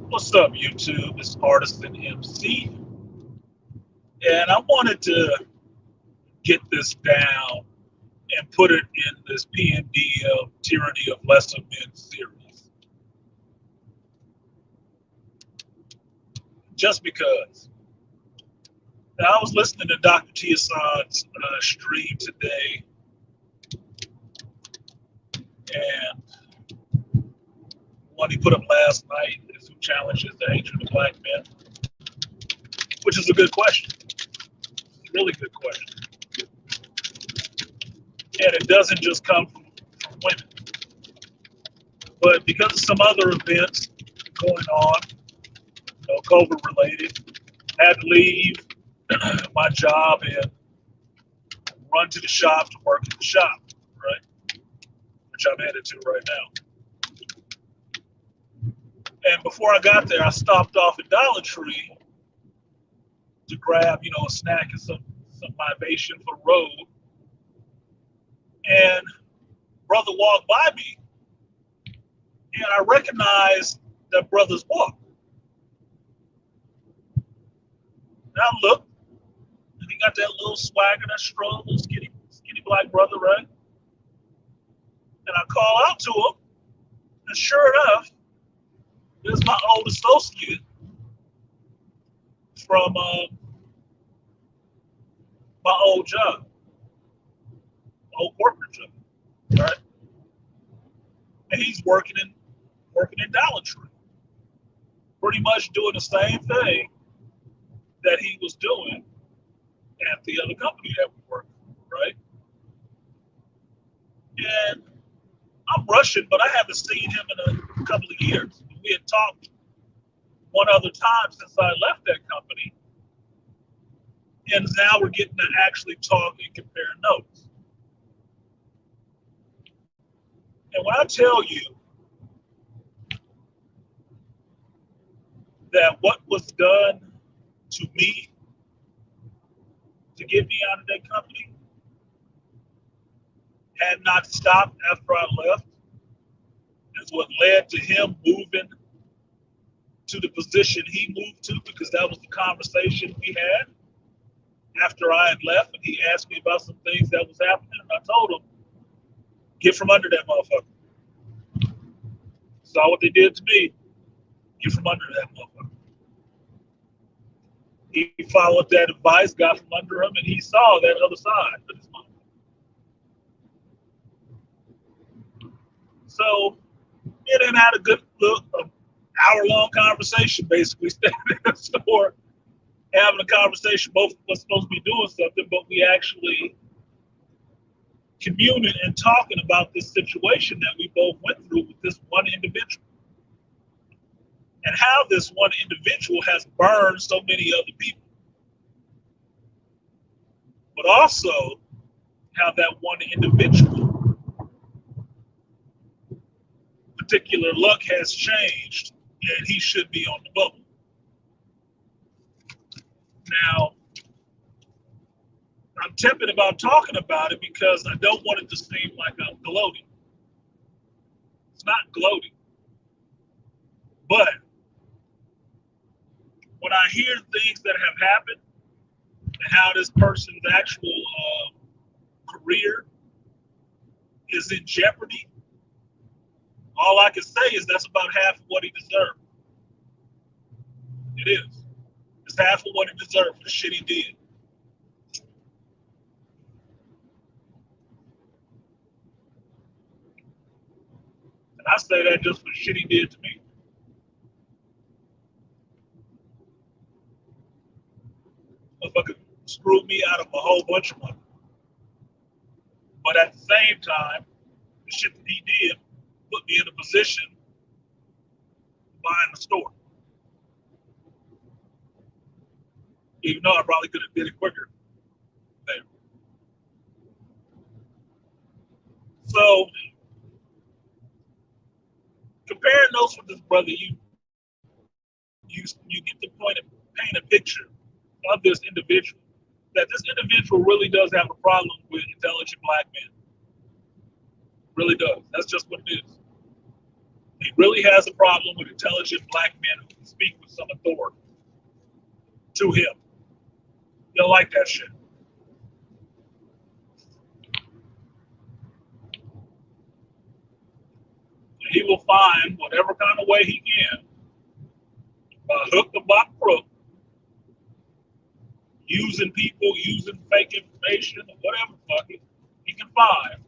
What's up, YouTube? It's Artisan MC, and I wanted to get this down and put it in this PMDM Tyranny of Lesser Men series. Just because. Now, I was listening to Dr. T. Hassan's stream today, and one he put up last night is who challenges the hatred of black men, which is a good question. It's a really good question. And it doesn't just come from women. But because of some other events going on, COVID related, I had to leave my job and run to the shop to work at the shop, right? Which I'm headed to right now. And before I got there, I stopped off at Dollar Tree to grab, a snack and some libation for the road. And brother walked by me, and I recognized that brother's walk. And I looked, and he got that little swagger, that strong, little skinny black brother, right? And I call out to him, and sure enough, there's my old associate from my old job, old corporate job, right? And he's working in Dollar Tree, pretty much doing the same thing that he was doing at the other company that we worked for, right? And I'm rushing, but I haven't seen him in a couple of years. We had talked one other time since I left that company, and now we're getting to actually talk and compare notes. And when I tell you that what was done to me to get me out of that company had not stopped after I left, is what led to him moving to the position he moved to, because that was the conversation we had after I had left, and he asked me about some things that was happening, and I told him, get from under that motherfucker. Saw what they did to me. Get from under that motherfucker. He followed that advice, got from under him, and he saw that other side of his motherfucker. So, me and him had a good hour-long conversation, basically, standing in the store, having a conversation. Both of us supposed to be doing something, but we actually communing and talking about this situation that we both went through with this one individual, and how this one individual has burned so many other people, but also how that one individual particular luck has changed, and he should be on the bubble. Now, I'm tepid about talking about it because I don't want it to seem like I'm gloating. It's not gloating. But when I hear things that have happened and how this person's actual career is in jeopardy, all I can say is that's about half of what he deserved. It is. It's half of what he deserved for the shit he did. And I say that just for the shit he did to me. Motherfucker screwed me out of a whole bunch of money. But at the same time, the shit that he did put me in a position buying the store. Even though I probably could have did it quicker there. So, comparing notes with this brother, you get to paint a picture of this individual, that this individual really does have a problem with intelligent black men. Really does. That's just what it is. He really has a problem with intelligent black men who can speak with some authority to him. He don't like that shit. And he will find whatever kind of way he can, hook the block crook, using people, using fake information, or whatever fuck it he can find,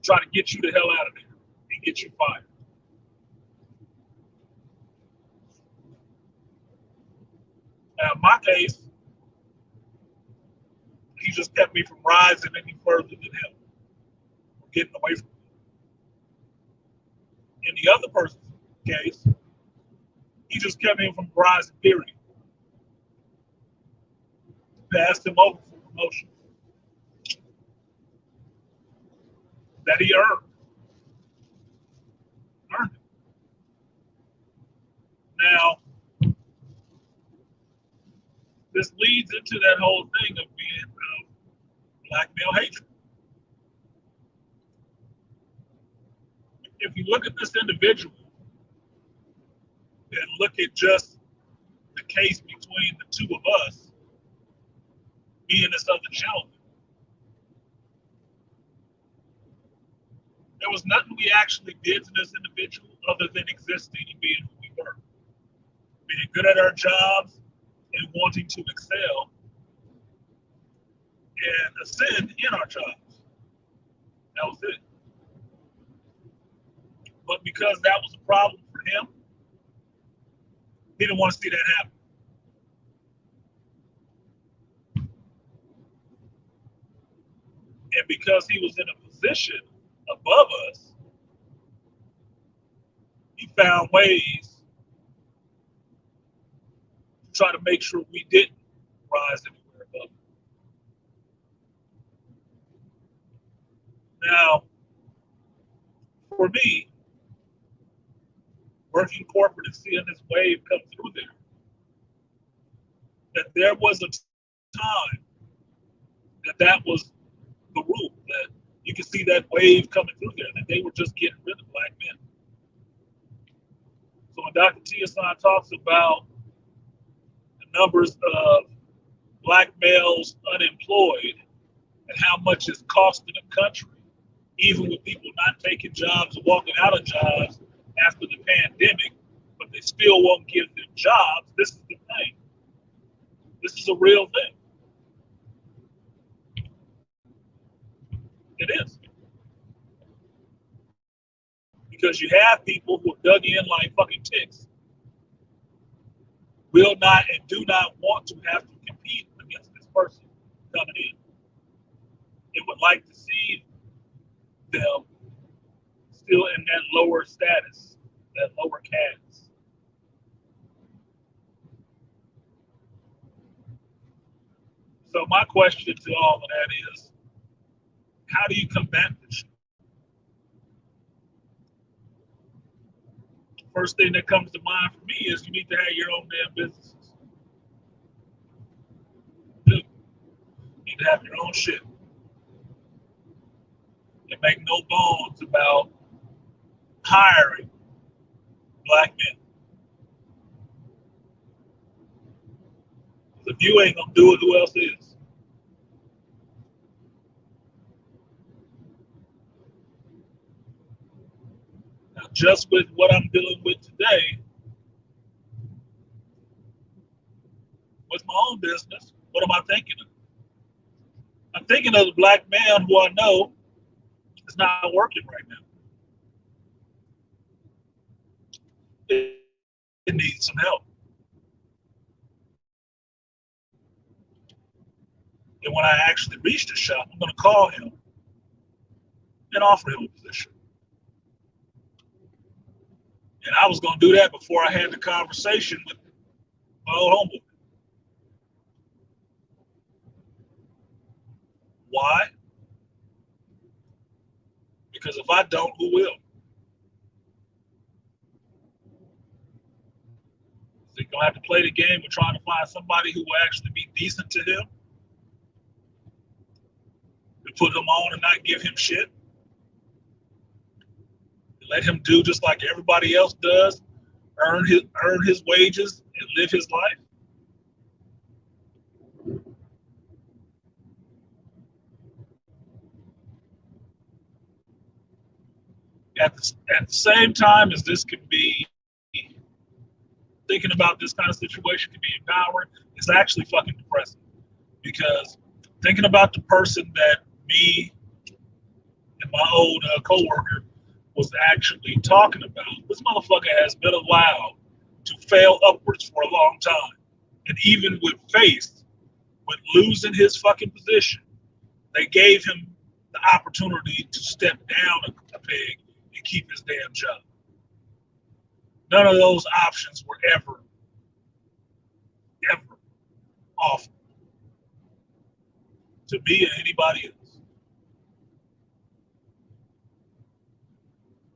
try to get you the hell out of there and get you fired. Now, in my case, he just kept me from rising any further than him, or getting away from him. In the other person's case, he just kept me from rising, period. Passed him over for promotion that he earned. Earned it. Now, this leads into that whole thing of being black male hatred. If you look at this individual and look at just the case between the two of us, me and this other gentleman, there was nothing we actually did to this individual other than existing and being who we were. Being good at our jobs and wanting to excel and ascend in our jobs. That was it. But because that was a problem for him, he didn't want to see that happen. And because he was in a position above us, he found ways to try to make sure we didn't rise anywhere above him. Now, for me, working corporate and seeing this wave come through there, that there was a time that was the rule, that you could see that wave coming through there, that they were just getting rid of black men. So when Dr. Tiasan talks about the numbers of black males unemployed and how much it's costing the country, even with people not taking jobs or walking out of jobs after the pandemic, but they still won't give them jobs, this is the thing. This is a real thing. It is. Because you have people who are dug in like fucking ticks, will not and do not want to have to compete against this person coming in. They would like to see them still in that lower status, that lower caste. So my question to all of that is, how do you combat this? First thing that comes to mind for me is you need to have your own damn businesses. You need to have your own shit. And make no bones about hiring black men. If you ain't gonna do it, who else is? Now, just with what I'm dealing with today, with my own business, what am I thinking of? I'm thinking of the black man who I know is not working right now. It needs some help. And when I actually reach the shop, I'm going to call him and offer him a position. And I was going to do that before I had the conversation with my old homeboy. Why? Because if I don't, who will? Is he going to have to play the game of trying to find somebody who will actually be decent to him? To put him on and not give him shit? let him do just like everybody else does, earn his wages and live his life? At the same time as this can be, thinking about this kind of situation can be empowering, it's actually fucking depressing. Because thinking about the person that me and my old coworker was actually talking about, this motherfucker has been allowed to fail upwards for a long time. And even faced with losing his fucking position, they gave him the opportunity to step down a peg and keep his damn job. None of those options were ever offered to me or anybody else.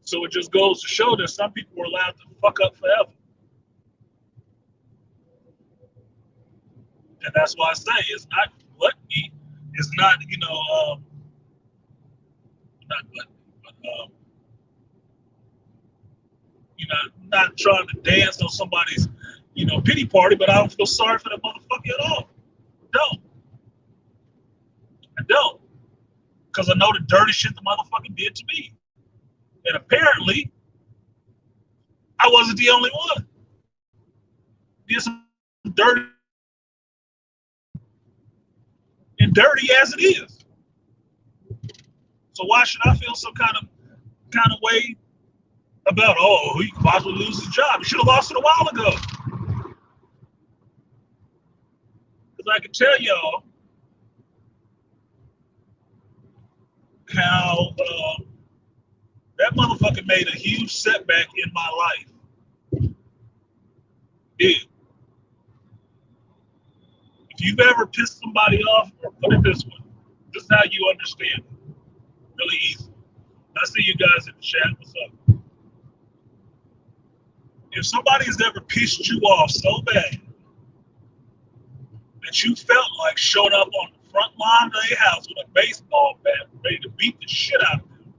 So it just goes to show that some people were allowed to fuck up forever. And that's why I say it's not gluttony. It's not, not gluttony, but, not trying to dance on somebody's, pity party, but I don't feel sorry for that motherfucker at all. I don't. Because I know the dirty shit the motherfucker did to me. And apparently, I wasn't the only one. Did some dirty, and dirty as it is. So why should I feel some kind of way about, he could possibly lose his job? He should have lost it a while ago. Because I can tell y'all how that motherfucker made a huge setback in my life. Yeah. If you've ever pissed somebody off, or put it this way, this is how you understand it. Really easy. I see you guys in the chat. What's up? If somebody has ever pissed you off so bad that you felt like showing up on the front line of their house with a baseball bat ready to beat the shit out of them,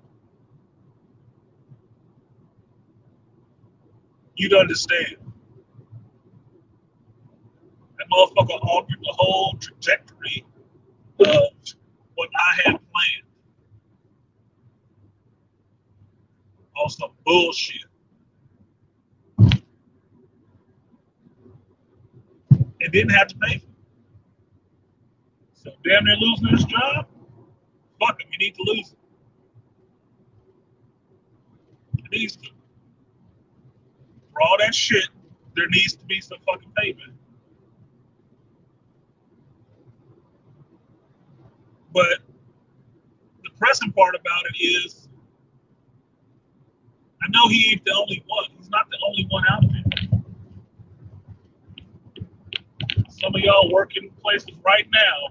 you'd understand. That motherfucker altered the whole trajectory of what I had planned. On some bullshit. And didn't have to pay for it. So damn near losing his job? Fuck him, you need to lose it. It needs to. For all that shit, there needs to be some fucking payment. But the pressing part about it is, I know he ain't the only one. He's not the only one out there. Some of y'all working places right now,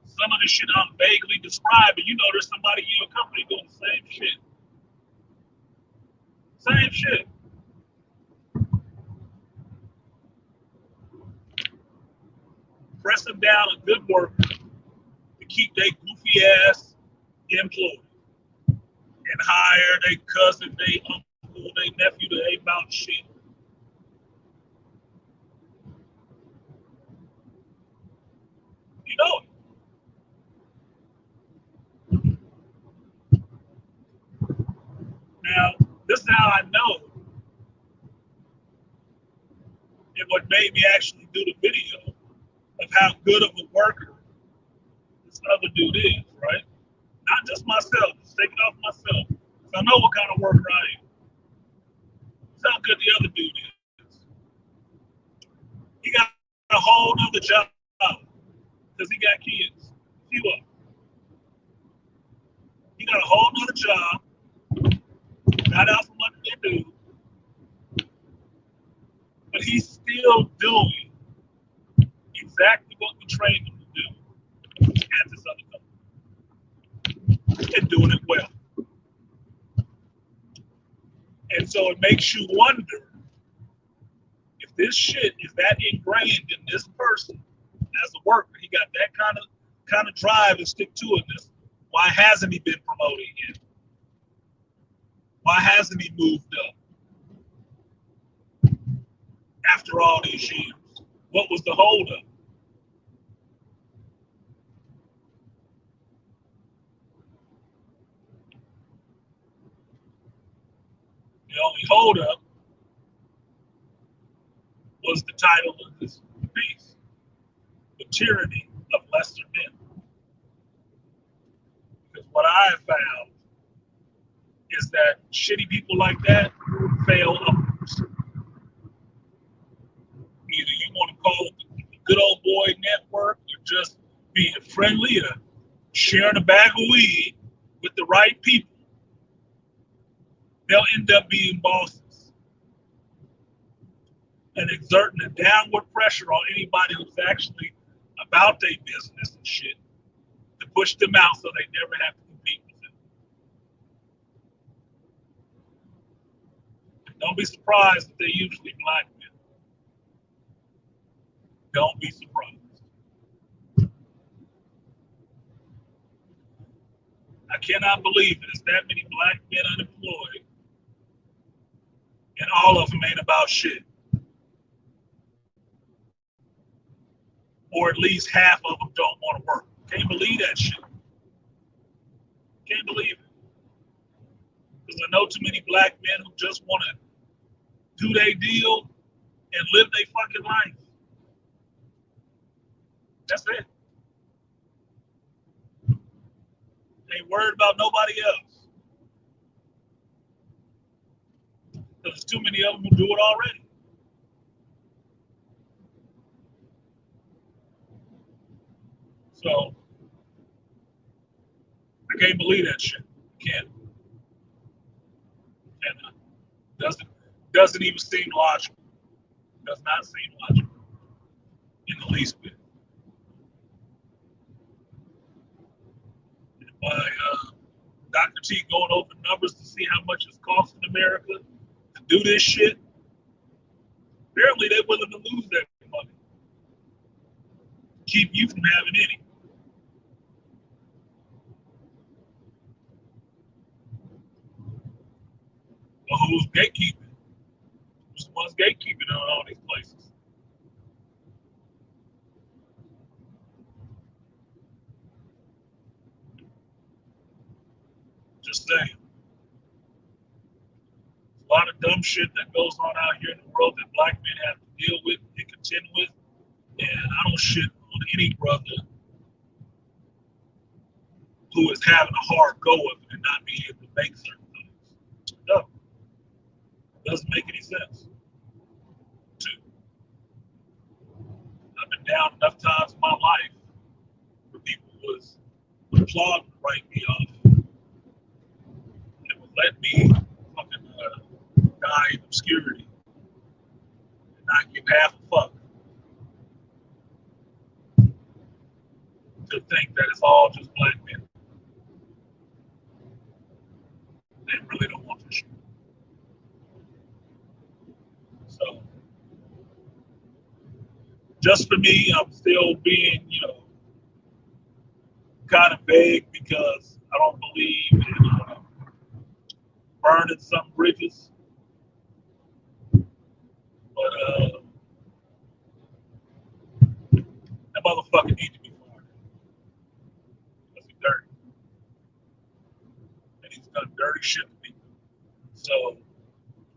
some of the shit I'm vaguely describing, there's somebody in your company doing the same shit. Same shit. Pressing down a good worker to keep their goofy ass employed and hire their cousin, their uncle, their nephew to ain't about shit. You know it. Now, this is how I know, and what made me actually do the video of how good of a worker this other dude is, right? Not just myself, just take it off myself. I know what kind of worker I am. It's how good the other dude is. He got a whole nother job because he got kids. See what? He got a whole nother job, got out from under that dude, but he's still doing exactly what we trained him to do at this other company, and doing it well. And so it makes you wonder if this shit is that ingrained in this person as a worker. He got that kind of drive and stick to itness Why hasn't he been promoted yet? Why hasn't he moved up after all these years? What was the holdup? The only holdup was the title of this piece, The Tyranny of Lesser Men. Because what I have found is that shitty people like that fail upwards. Either you want to call it the good old boy network or just being friendly or sharing a bag of weed with the right people, they'll end up being bosses and exerting a downward pressure on anybody who's actually about their business and shit to push them out so they never have to compete with them. Don't be surprised that they're usually black men. Don't be surprised. I cannot believe there's that many black men unemployed and all of them ain't about shit. Or at least half of them don't want to work. Can't believe that shit. Can't believe it. Because I know too many black men who just want to do their deal and live their fucking life. That's it. They ain't worried about nobody else. Because there's too many of them who do it already. So, I can't believe that shit. Can't. Cannot. Doesn't even seem logical. Does not seem logical in the least bit. And by Dr. T going over numbers to see how much it's costing America to do this shit, apparently they're willing to lose that money. Keep you from having any. Well, who's gatekeeping? Who's the ones gatekeeping on all these places? Just saying. There's a lot of dumb shit that goes on out here in the world that black men have to deal with and contend with. And I don't shit on any brother who is having a hard go of it and not being able to make certain things. No, it doesn't make any sense. Two, I've been down enough times in my life where people was applauding to write me off and would let me fucking die in obscurity and not give half a fuck to think that it's all just black men. They really don't want this shit. So, just for me, I'm still being, kind of vague because I don't believe in burning some bridges. But that motherfucker needs to be fired because he's dirty. And he's done dirty shit to people. So,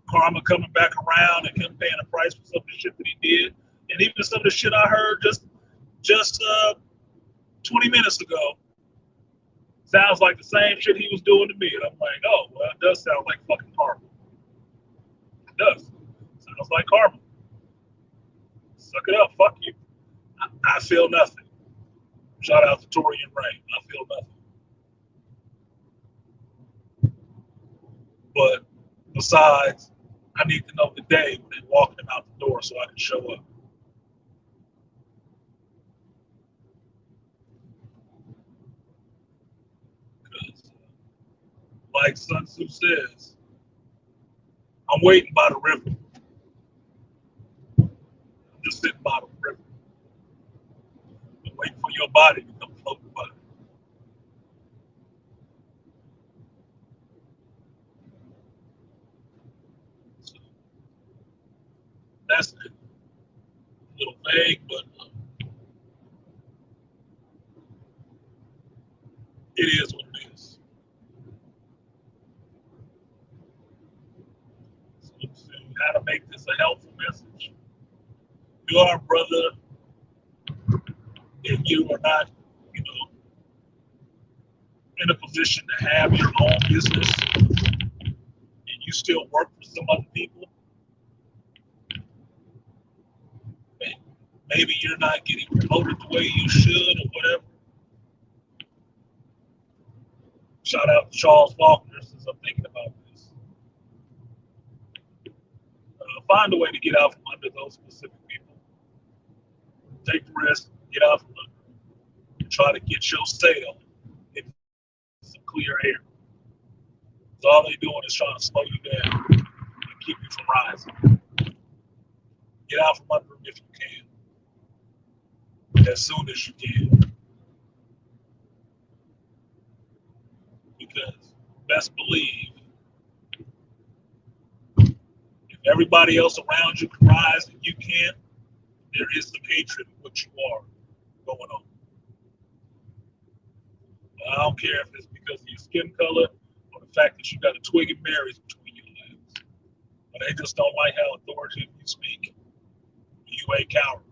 karma coming back around and him paying a price for some of the shit that he did. And even some of the shit I heard just 20 minutes ago sounds like the same shit he was doing to me. And I'm like, oh, well, it does sound like fucking karma. It does. Sounds like karma. Suck it up. Fuck you. I feel nothing. Shout out to Tori and Ray. I feel nothing. But besides, I need to know the day when they're walking him out the door so I can show up. Because, like Sun Tzu says, I'm waiting by the river. I'm just sitting by the river. I'm waiting for your body to come floating by. That's a little vague, but it is what it is. So let's see how to make this a helpful message. You are a brother, and you are not, you know, in a position to have your own business, and you still work for some other people. And maybe you're not getting promoted the way you should, or whatever. Shout out to Charles Faulkner since I'm thinking about this. Find a way to get out from under those specific people. Take the risk, get out from under them, and try to get your sail in some clear air. So all they're doing is trying to slow you down and keep you from rising. Get out from under them if you can, as soon as you can. Because best believe, if everybody else around you can rise and you can't, there is the hatred of what you are going on. I don't care if it's because of your skin color or the fact that you got a twig and berries between your legs. But they just don't like how authoritative you speak. You ain't coward.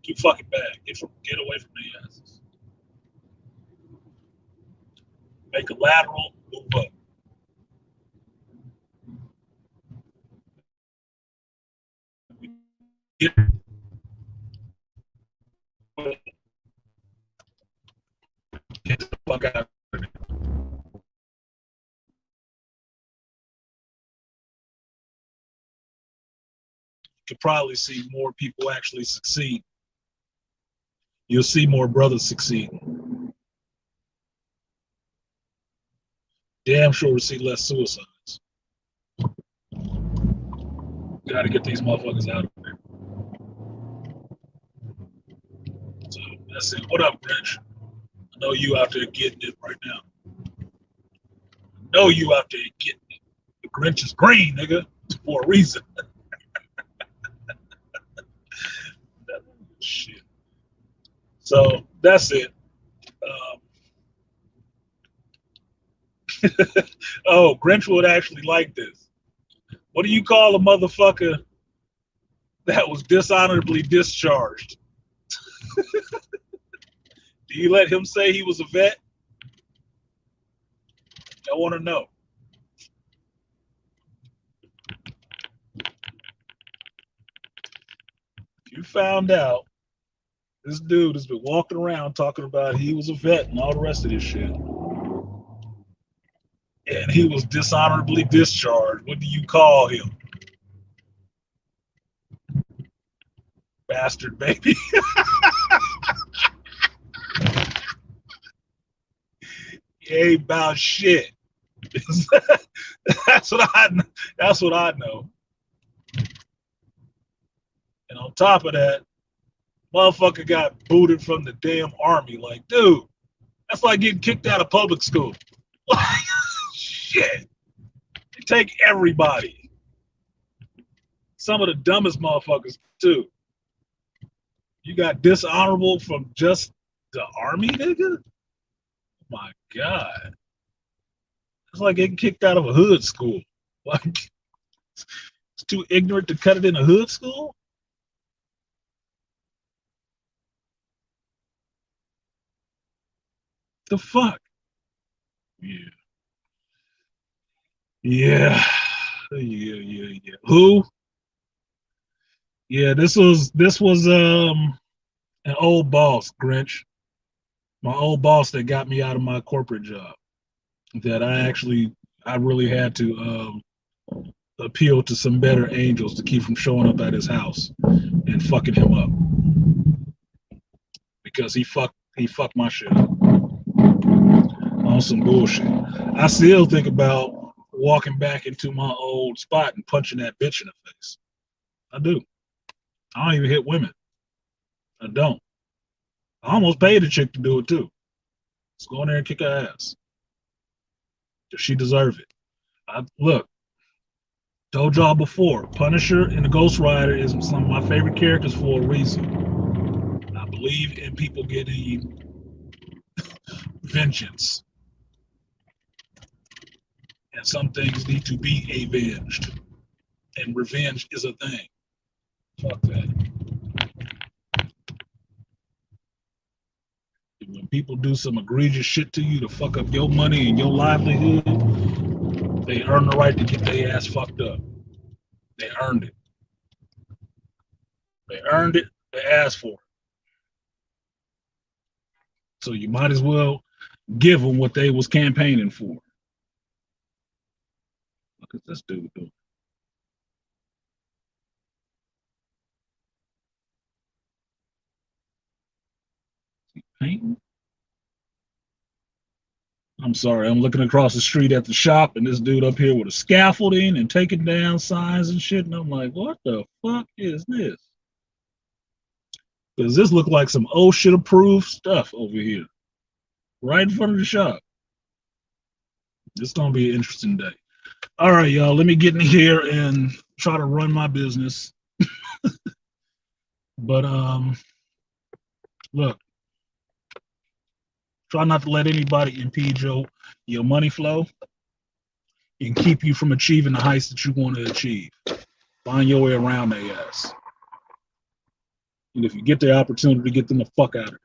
Too fucking bad. Get away from their asses. Make a lateral, move up. Get the fuck out of there. You could probably see more people actually succeed. You'll see more brothers succeed. Damn sure to see less suicides. Got to get these motherfuckers out of there. So that's it. What up, Grinch? I know you out there getting it right now. I know you out there getting it. The Grinch is green, nigga, for a reason. Shit. So that's it. Oh, Grinch would actually like this. What do you call a motherfucker that was dishonorably discharged? Do you let him say he was a vet? I want to know. You found out this dude has been walking around talking about he was a vet and all the rest of this shit. And he was dishonorably discharged. What do you call him? Bastard baby. He ain't about shit. That's what I know. And on top of that, motherfucker got booted from the damn army. Like, dude, that's like getting kicked out of public school. Shit. They take everybody. Some of the dumbest motherfuckers, too. You got dishonorable from just the army, nigga? My God. It's like getting kicked out of a hood school. Like, it's too ignorant to cut it in a hood school? The fuck? Yeah. Yeah. Yeah. Who? Yeah, this was an old boss, Grinch. My old boss that got me out of my corporate job. That I really had to appeal to some better angels to keep from showing up at his house and fucking him up. Because he fucked my shit up on some bullshit. I still think about walking back into my old spot and punching that bitch in the face. I do. I don't even hit women. I don't. I almost paid a chick to do it too. Let's go in there and kick her ass. Does she deserve it? Look, Told y'all before, Punisher and the Ghost Rider is some of my favorite characters for a reason. I believe in people getting vengeance. And some things need to be avenged. And revenge is a thing. Fuck that. When people do some egregious shit to you to fuck up your money and your livelihood, they earn the right to get their ass fucked up. They earned it. They earned it. They asked for it. So you might as well give them what they was campaigning for. Look at this dude doing. Is he painting? I'm sorry, I'm looking across the street at the shop, and this dude up here with a scaffolding and taking down signs and shit, and I'm like, what the fuck is this? Does this look like some oh shit approved stuff over here? Right in front of the shop. It's gonna be an interesting day. All right, y'all, let me get in here and try to run my business. But look, try not to let anybody impede your money flow and keep you from achieving the heights that you want to achieve. Find your way around their ass. And if you get the opportunity, get them the fuck out of it.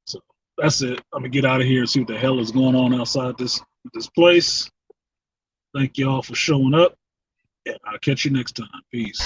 So that's it. I'm gonna get out of here and see what the hell is going on outside this place. Thank y'all for showing up. And I'll catch you next time. Peace.